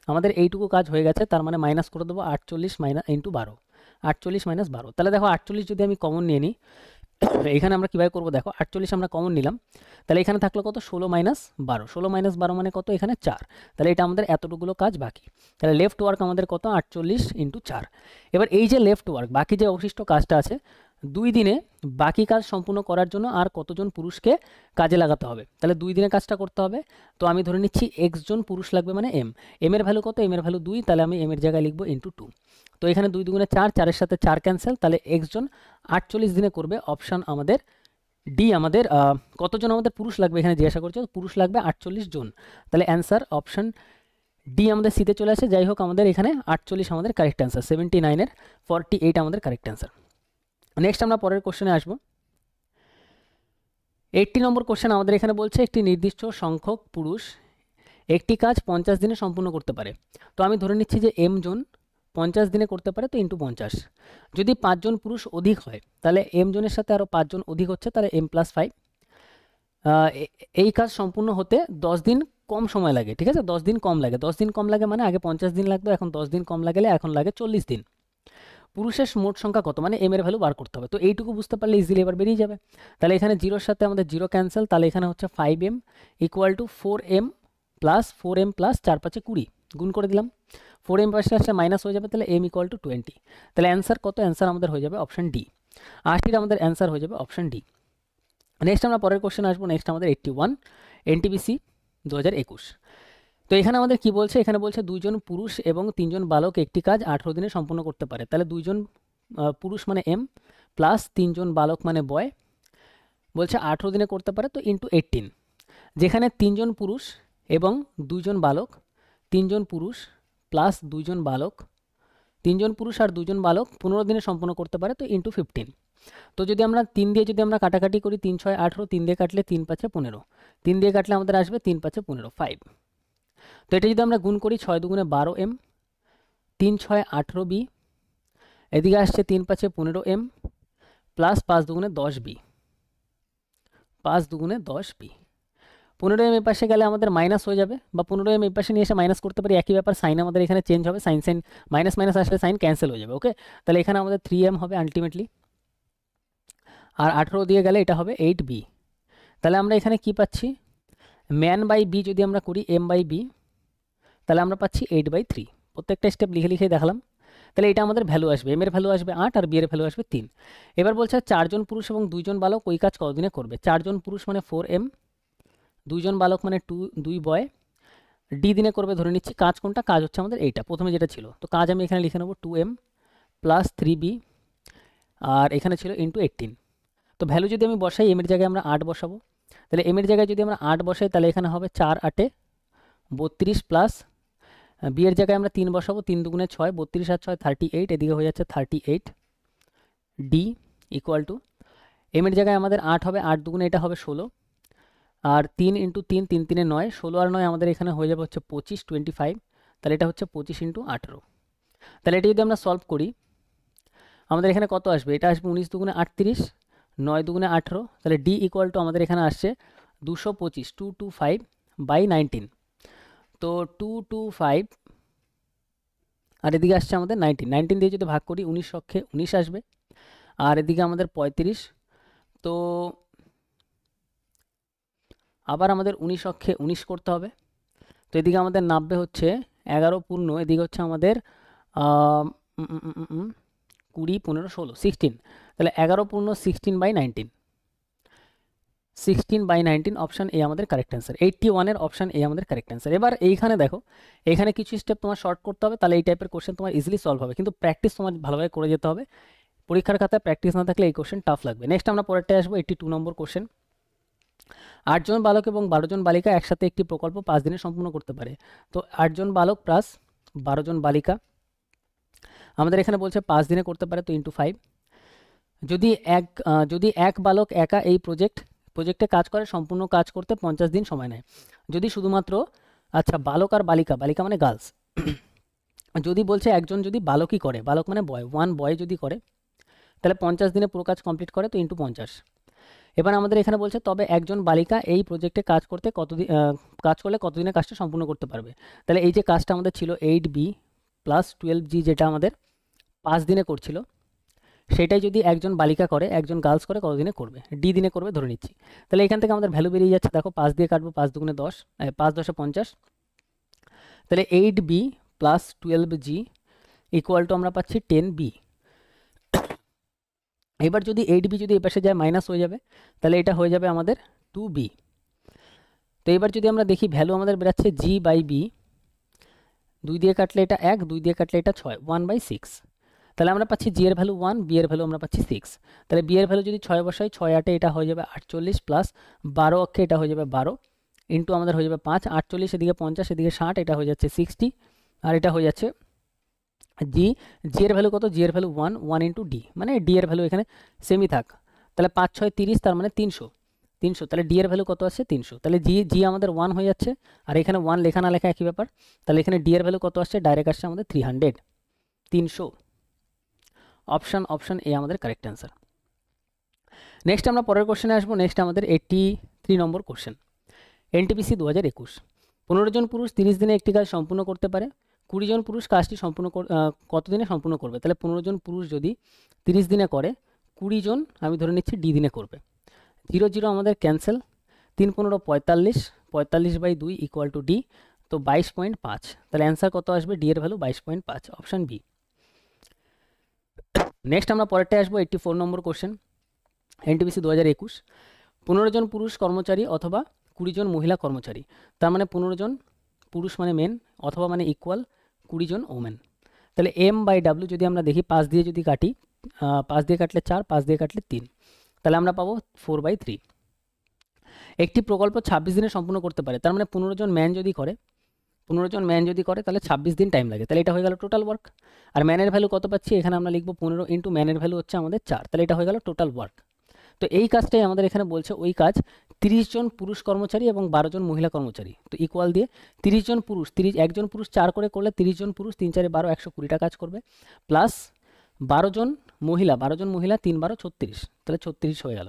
আমাদের এইটুকু কাজ হয়ে গেছে, তার মানে মাইনাস করে দেবো 48 × 12, 48 - 12। তাহলে দেখো 48 যদি আমি কমন নিয়ে নিই, এখানে আমরা কীভাবে করবো দেখো, 48 আমরা কমন নিলাম, তাহলে এখানে থাকলো কত, 16 - 12, 16 - 12 মানে কত, এখানে 4, তাহলে এটা আমাদের এতটুকুলো কাজ বাকি। তাহলে লেফট ওয়ার্ক আমাদের কত, 48 × 4। এবার এই যে লেফট ওয়ার্ক, বাকি যে অবশিষ্ট কাজটা আছে, 2 দিনে বাকি কাজ সম্পূর্ণ করার জন্য আর কতজন পুরুষকে কাজে লাগাতে হবে, তাহলে 2 দিনে কাজটা করতে হবে। তো আমি ধরে নিচ্ছি x জন পুরুষ লাগবে, মানে এম এর ভ্যালু কত, এম এর ভ্যালু 2, তাহলে আমি এম এর জায়গায় লিখবো × 2। তো এখানে 2 2 4, 4-এর সাথে 4 ক্যান্সেল, তাহলে x জন 48 দিনে করবে, অপশান আমাদের ডি। আমাদের কতজন আমাদের পুরুষ লাগবে এখানে জিজ্ঞাসা করছে, পুরুষ লাগবে 48 জন, তাহলে অ্যান্সার অপশান ডি আমাদের সিতে চলে আসে। যাই হোক, আমাদের এখানে 48 আমাদের কারেক্ট অ্যান্সার, 79-এর 48 আমাদের কারেক্ট অ্যান্সার। নেক্সট আমরা পরের কোশ্চেনে আসবো। 80 নম্বর কোশ্চেন আমাদের এখানে বলছে একটি নির্দিষ্ট সংখ্যক পুরুষ একটি কাজ 50 দিনে সম্পূর্ণ করতে পারে। তো আমি ধরে নিচ্ছি যে এম জন 50 দিনে করতে পারে, তো × 50। যদি 5 জন পুরুষ অধিক হয়, তাহলে এম জনের সাথে আরও 5 জন অধিক হচ্ছে, তাহলে m+5। এই কাজ সম্পূর্ণ হতে 10 দিন কম সময় লাগে, ঠিক আছে, 10 দিন কম লাগে, 10 দিন কম লাগে মানে আগে 50 দিন লাগতো, এখন 10 দিন কম লাগলে এখন লাগে 40 দিন। পুরুষের মোট সংখ্যা কত, মানে এম এর ভ্যালু বার করতে হবে। তো এইটুকু বুঝতে পারলে ইজিলি এবার বেরিয়ে যাবে। তাহলে এখানে 0-র সাথে আমাদের 0 ক্যান্সেল, তাহলে এখানে হচ্ছে 5m = 4m + 4m + 4 5 20, গুণ করে দিলাম, 4m পাশে আসলে মাইনাস হয়ে যাবে, তাহলে m = 20। তাহলে অ্যান্সার কত, অ্যান্সার আমাদের হয়ে যাবে অপশান ডি, 80-র আমাদের অ্যান্সার হয়ে যাবে অপশান ডি। নেক্সট আমরা পরের কোশ্চেন আসবো। নেক্সট আমাদের 81 NTPC 2021। তো এখানে আমাদের কি বলছে, এখানে বলছে 2 জন পুরুষ এবং 3 জন বালক একটি কাজ 18 দিনে সম্পূর্ণ করতে পারে। তাহলে 2 জন পুরুষ মানে এম, প্লাস 3 জন বালক মানে বয়, বলছে 18 দিনে করতে পারে, তো × 18। যেখানে 3 জন পুরুষ এবং 2 জন বালক, 3 জন পুরুষ প্লাস 2 জন বালক, 3 জন পুরুষ আর 2 জন বালক 15 দিনে সম্পূর্ণ করতে পারে, তো × 15। তো যদি আমরা 3 দিয়ে যদি আমরা কাটাকাটি করি, 3 6 18, 3 দিয়ে কাটলে 3 5 15, 3 দিয়ে কাটলে আমাদের আসবে 3 5 15, 5। তো এটা যদি আমরা গুণ করি, 6 2 12m, 3 6 18b, এদিকে আসছে 3 5 15m, plus 5 2 10b, 5 2 10b। 15m এই পাশে গেলে আমাদের মাইনাস হয়ে যাবে, বা 15m এই পাশে নিয়ে এসে মাইনাস করতে পারি, একই ব্যাপার, সাইন আমাদের এখানে চেঞ্জ হবে, সাইন সাইন মাইনাস মাইনাস আসলে সাইন ক্যান্সেল হয়ে যাবে। ওকে, তাহলে এখানে আমাদের 3m হবে আলটিমেটলি, আর 18 দিয়ে গেলে এটা হবে 8b। তাহলে আমরা এখানে কি পাচ্ছি, ম্যান বাই বি যদি আমরা করি m/b, তাহলে আমরা পাচ্ছি 8/3। প্রত্যেকটা স্টেপ লিখে লিখে দেখালাম। তাহলে এটা আমাদের ভ্যালু আসবে, এম এর ভ্যালু আসবে 8 আর বি এর ভ্যালু আসবে 3। এবার বলছে 4 জন পুরুষ এবং 2 জন বালক ওই কাজ কতদিনে করবে। 4 জন পুরুষ মানে 4m, 2 জন বালক মানে 2 বয়, ডি দিনে করবে ধরে নিচ্ছি। কাজ কোনটা, কাজ হচ্ছে আমাদের এইটা প্রথমে যেটা ছিল, তো কাজ আমি এখানে লিখে নেব 2m + 3b, আর এখানে ছিল × 18। তো ভ্যালু যদি আমি বসাই, এম এর জায়গায় আমরা 8 বসাবো, তাহলে এম এর জায়গায় যদি আমরা 8 বসাই, তাহলে এখানে হবে 4 8 32, প্লাস বি এর জায়গায় আমরা 3 বসাবো, 3 2 6, 32 আর 6 38, এদিকে হয়ে যাচ্ছে 38। ডি = এম এর জায়গায় আমাদের 8 হবে, 8 2 এটা হবে 16, আর 3 × 3, 3 3 9, 16 আর 9 আমাদের এখানে হয়ে যাবে হচ্ছে 25 25, তাহলে এটা হচ্ছে 25 × 18। তাহলে এটা যদি আমরা সলভ করি, আমাদের এখানে কত আসবে, এটা আসবে 19 2 38, 9 2 18, তাহলে ডি = আমাদের এখানে আসছে 225, 225/19। তো 225, আর এদিকে আসছে আমাদের 19, 19 দিয়ে যদি ভাগ করি 19 অক্ষে 19 আসবে, আর এদিকে আমাদের 35, তো আবার আমাদের 19 অক্ষে 19 করতে হবে। তো এদিকে আমাদের নামবে হচ্ছে 11 পূর্ণ, এদিকে হচ্ছে আমাদের 20 15 16 16, তাহলে 11 পূর্ণ 16/19, 16/19 অপশান এ আমাদের কারেক্ট অ্যান্সার। 81-এর অপশান এ আমাদের কারেক্ট অ্যান্সার। এবার এইখানে দেখো, এখানে কিছু স্টেপ তোমার শর্ট করতে হবে, তাহলে এই টাইপের কোশ্চেন তোমার ইজিলি সলভ হবে, কিন্তু প্র্যাকটিস তোমার ভালোভাবে করে যেতে হবে। পরীক্ষার খাতায় প্র্যাকটিস না থাকলে এই কোশ্চেন টাফ লাগবে। নেক্সট আমরা পরেরটায় আসবো, 82 নম্বর কোশ্চেন। 8 জন বালক এবং 12 জন বালিকা একসাথে একটি প্রকল্প 5 দিনে সম্পূর্ণ করতে পারে। তো 8 জন বালক প্লাস 12 জন বালিকা আমাদের এখানে বলছে 5 দিনে করতে পারে, তো ইন্টু 5। যদি এক বালক একা এই প্রজেক্টে কাজ করে, সম্পূর্ণ কাজ করতে 50 দিন সময় নেয়। যদি শুধুমাত্র, আচ্ছা, বালক আর বালিকা, বালিকা মানে গার্লস, যদি বলছে একজন যদি বালকই করে, বালক মানে বয়, ওয়ান বয় যদি করে, তাহলে 50 দিনে পুরো কাজ কমপ্লিট করে, তো ইন্টু 50। এবার আমাদের এখানে বলছে তবে একজন বালিকা এই প্রজেক্টে কাজ করলে কতদিনে কাজটা সম্পূর্ণ করতে পারবে। তাহলে এই যে কাজটা আমাদের ছিল 8B প্লাস 12G, যেটা আমাদের 5 দিনে করছিল, সেটাই যদি একজন বালিকা করে, একজন গার্লস করে, কতদিনে করবে? ডি দিনে করবে ধরে নিচ্ছি। তাহলে এখান থেকে আমাদের ভ্যালু বেরিয়ে যাচ্ছে, দেখো 5 দিয়ে কাটবো, 5 দুগুণে 10, 5 10 50। তাহলে 8B plus 12G equal to আমরা পাচ্ছি 10B। এবার যদি 8B যদি এই পাশে যায় মাইনাস হয়ে যাবে, তাহলে এটা হয়ে যাবে আমাদের 2B। তো এবার যদি আমরা দেখি ভ্যালু আমাদের বেরাচ্ছে G/B, 2 দিয়ে কাটলে এটা 1, 2 দিয়ে কাটলে এটা 6, 1/6। তাহলে আমরা পাচ্ছি জি এর ভ্যালু 1, বি এর ভ্যালু আমরা পাচ্ছি 6। তাহলে বি এর ভ্যালু যদি 6 বসাই, 6 8 এটা হয়ে যাবে 48 প্লাস 12 অক্ষে এটা হয়ে যাবে 12 ইন্টু আমাদের হয়ে যাবে 5, 48 এদিকে 50 এদিকে 60, এটা হয়ে যাচ্ছে 60। আর এটা হয়ে যাচ্ছে জি এর ভ্যালু কত? জি এর ভ্যালু 1 ইন্টু ডি, মানে ডি এর ভ্যালু এখানে সেমই থাক। তাহলে 5 6 30, তার মানে 300। তাহলে ডি এর ভ্যালু কত আসছে? 300। তাহলে জি আমাদের 1 হয়ে যাচ্ছে, আর এখানে 1 লেখা না লেখা একই ব্যাপার। তাহলে এখানে ডি এর ভ্যালু কত আসছে? ডাইরেক্ট আসছে আমাদের 300। অপশন এ আমাদের কারেক্ট অ্যান্সার। নেক্সট আমরা পরের কোশ্চেনে আসবো। নেক্সট আমাদের 83 নম্বর কোশ্চেন, এনটিপিসি 2021। 15 জন পুরুষ 30 দিনে একটি কাজ সম্পূর্ণ করতে পারে। 20 জন পুরুষ কাজটি কত দিনে সম্পূর্ণ করবে? তাহলে 15 জন পুরুষ যদি 30 দিনে করে, 20 জন আমি ধরে নিচ্ছি ডি দিনে করবে। 0 0 আমাদের ক্যান্সেল, 3 15 45, 45/2 ইকুয়াল টু ডি, তো 22.5। তাহলে অ্যান্সার কত আসবে? ডি এর ভ্যালু 22.5, অপশান বি। নেক্সট আমরা পরেরটায় আসবো, 84 নম্বর কোশ্চেন, এনটিপিসি 2021। 15 জন পুরুষ কর্মচারী অথবা 20 জন মহিলা কর্মচারী, তার মানে 15 জন পুরুষ মানে মেন, অথবা মানে ইকুয়াল 20 জন ওমেন। তাহলে M/W যদি আমরা দেখি, 5 দিয়ে যদি কাটি, 5 দিয়ে কাটলে 4, 5 দিয়ে কাটলে 3, তাহলে আমরা পাবো 4/3। একটি প্রকল্প 26 দিনে সম্পূর্ণ করতে পারে, তার মানে 15 জন ম্যান যদি করে, তাহলে 26 দিন টাইম লাগে। তাহলে এটা হয়ে গেল টোটাল ওয়ার্ক। আর ম্যানের ভ্যালু কত পাচ্ছি? এখানে আমরা লিখবো 15 ইন্টু ম্যানের ভ্যালু হচ্ছে আমাদের 4, তাহলে এটা হয়ে গেল টোটাল ওয়ার্ক। তো এই কাজটাই আমাদের এখানে বলছে, ওই কাজ 30 জন পুরুষ কর্মচারী এবং 12 জন মহিলা কর্মচারী, তো ইকুয়াল দিয়ে 30 জন পুরুষ, একজন পুরুষ 4 করে করলে 30 জন পুরুষ 3 4 12, 120টা কাজ করবে, প্লাস 12 জন মহিলা, 3 12 36, তাহলে 36 হয়ে গেল।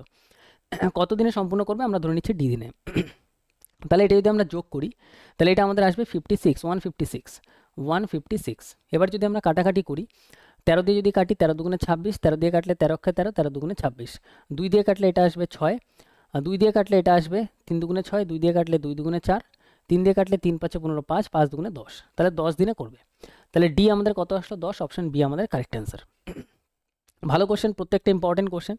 কত দিনে সম্পূর্ণ করবে? আমরা ধরে নিচ্ছি ডি দিনে। তাহলে এটা যদি আমরা যোগ করি, তাহলে এটা আমাদের আসবে 156। এবার যদি আমরা কাটাকাটি করি, 13 দিয়ে যদি কাটি, 13 দুগুণে 26, 13 দিয়ে কাটলে 13 অক্ষে 13, 13 দুগুণে 26, 2 দিয়ে কাটলে এটা আসবে 6, 2 দিয়ে কাটলে এটা আসবে 3 দুগুণে 6, 2 দিয়ে কাটলে 2 দুগুণে 4, 3 দিয়ে কাটলে 3 5 15, 5 5 দুগুণে 10, তাহলে 10 দিনে করবে। তাহলে ডি আমাদের কত আসলো? 10, অপশন বি আমাদের কারেক্ট অ্যান্সার। ভালো কোশ্চেন, প্রত্যেকটা ইম্পর্টেন্ট কোশ্চেন।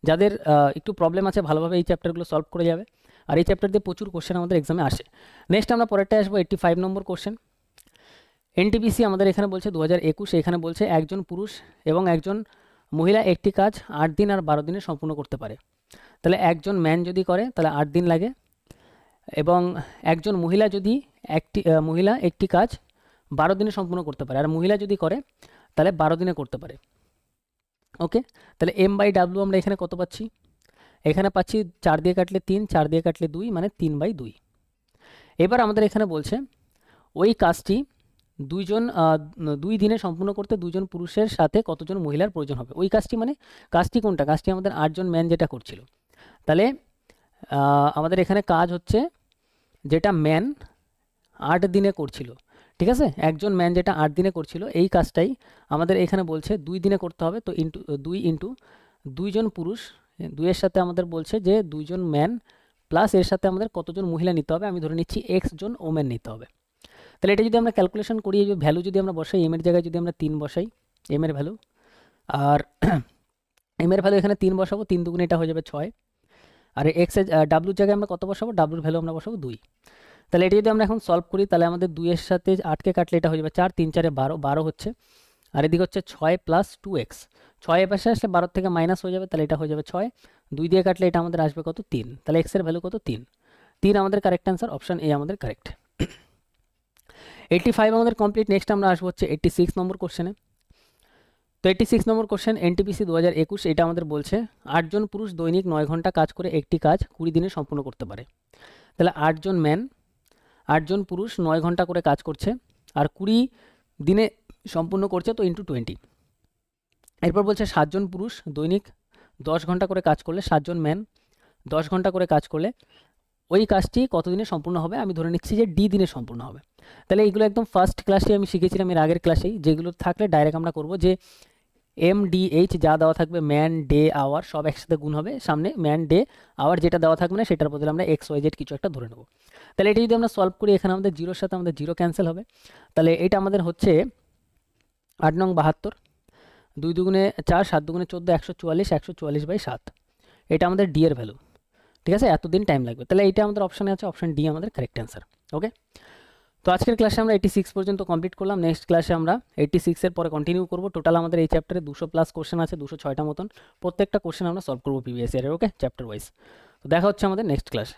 যাদের একটু প্রবলেম আছে ভালোভাবে এই চ্যাপ্টারগুলো সলভ করে যাবে, আর এই চ্যাপ্টার দিয়ে প্রচুর কোশ্চেন আমাদের এক্সামে আসে। নেক্সট আমরা পরেরটায় আসবো, 85 নম্বর কোশ্চেন, এনটিপিসি আমাদের এখানে বলছে 2021। এখানে বলছে একজন পুরুষ এবং একজন মহিলা একটি কাজ 8 দিন আর 12 দিনে সম্পূর্ণ করতে পারে। তাহলে একজন ম্যান যদি করে তাহলে 8 দিন লাগে, এবং একজন মহিলা যদি একটি কাজ 12 দিনে সম্পূর্ণ করতে পারে, আর মহিলা যদি করে তাহলে 12 দিনে করতে পারে। ওকে, তাহলে M/W আমরা এখানে কত পাচ্ছি? এখানে পাচ্ছি 4 দিয়ে কাটলে 3, 4 দিয়ে কাটলে 2, মানে 3/2। এবার আমাদের এখানে বলছে ওই কাজটি 2 দিনে সম্পূর্ণ করতে 2 জন পুরুষের সাথে কতজন মহিলার প্রয়োজন হবে? ওই কাজটি মানে কাজটি কোনটা? কাজটি আমাদের 8 জন ম্যান যেটা করছিল। তাহলে আমাদের এখানে কাজ হচ্ছে যেটা ম্যান 8 দিনে করছিল, ঠিক আছে? একজন ম্যান যেটা 8 দিনে করছিল, এই কাজটাই আমাদের এখানে বলছে 2 দিনে করতে হবে। তো 2 ইন্টু 2 জন পুরুষ, 2 এর সাথে আমাদের বলছে যে 2 জন ম্যান প্লাস এর সাথে আমাদের কতজন মহিলা নিতে হবে? আমি ধরে নিচ্ছি x জন ওমেন নিতে হবে। তাহলে এটা যদি আমরা ক্যালকুলেশন করি, এই যে ভ্যালু যদি আমরা বসাই, এম এর জায়গায় যদি আমরা 3 বসাই, এম এর ভ্যালু, আর এম এর ভ্যালু এখানে 3 বসাবো, 3 দুগুণে এটা হয়ে যাবে 6, আর এক্স এর ডাব্লুর জায়গায় আমরা কত বসাবো? ডাব্লুর ভ্যালু আমরা বসাবো 2। তাহলে এটা যদি আমরা এখন সলভ করি, তাহলে আমাদের 2 এর সাথে 8কে কাটলে এটা হয়ে যাবে 4, 3 4 12 হচ্ছে, আর এদিকে হচ্ছে 6 প্লাস 2x, ছয় এপাশে আসলে 12 থেকে মাইনাস হয়ে যাবে, তাহলে এটা হয়ে যাবে 6, 2 দিয়ে কাটলে এটা আমাদের আসবে কত 3, তাহলে এক্স এর ভ্যালু কত 3, 3 আমাদের কারেক্ট অ্যান্সার, অপশন এ আমাদের কারেক্ট। 85 আমাদের কমপ্লিট। নেক্সট আমরা আসবো হচ্ছে 86 নম্বর কোশ্চেনে। তো 86 নম্বর কোশ্চেন এনটিপিসি 2021, এটা আমাদের বলছে 8 জন পুরুষ দৈনিক 9 ঘন্টা কাজ করে একটি কাজ 20 দিনে সম্পূর্ণ করতে পারে। তাহলে 8 জন ম্যান, 8 জন পুরুষ 9 ঘন্টা করে কাজ করছে আর 20 দিনে সম্পূর্ণ করছে, তো ইন্টু 20। এরপর বলছে 7 জন পুরুষ দৈনিক 10 ঘন্টা করে কাজ করলে, 7 জন ম্যান 10 ঘন্টা করে কাজ করলে ওই কাজটি কত দিনে সম্পূর্ণ হবে, আমি ধরে নিচ্ছি যে ডি দিনে সম্পূর্ণ হবে। তাহলে এইগুলো একদম ফার্স্ট ক্লাসে আমি শিখেছিলাম এর আগের ক্লাসেই, যেগুলো থাকলে ডাইরেক্ট আমরা করব যে MDH যা দেওয়া থাকবে ম্যান ডে আওয়ার সব একসাথে গুণ হবে, সামনে ম্যান ডে আওয়ার যেটা দেওয়া থাকবে না সেটার বদলে আমরা XYZ কিছু একটা ধরে নেব। তাহলে এটা যদি আমরা সলভ করি, এখানে আমাদের জিরোর সাথে আমাদের জিরো ক্যান্সেল হবে, তাহলে এটা আমাদের হচ্ছে 8 নং 72, 2 দুগুণে 4, 7 দুগুণে 14, 144, 144/7, এটা আমাদের ডি এর ভ্যালু। ঠিক আছে, এতদিন টাইম লাগবে, তাহলে এইটা আমাদের অপশানে আছে, অপশান ডি আমাদের কারেক্ট অ্যান্সার। ওকে, তো আজকের ক্লাসে আমরা 86 পর্যন্ত কমপ্লিট করলাম। নেক্সট ক্লাসে আমরা 86 এর পরে কন্টিনিউ করব। টোটাল আমাদের এই চ্যাপ্টারে 200+ কোশ্চেন আছে, 206টা মতন। প্রত্যেকটা কোশ্চেন আমরা সলভ করবো প্রিভিয়াস ইয়ারের, ওকে, চ্যাপ্টার ওয়াইজ। তো দেখা হচ্ছে আমাদের নেক্সট ক্লাসে।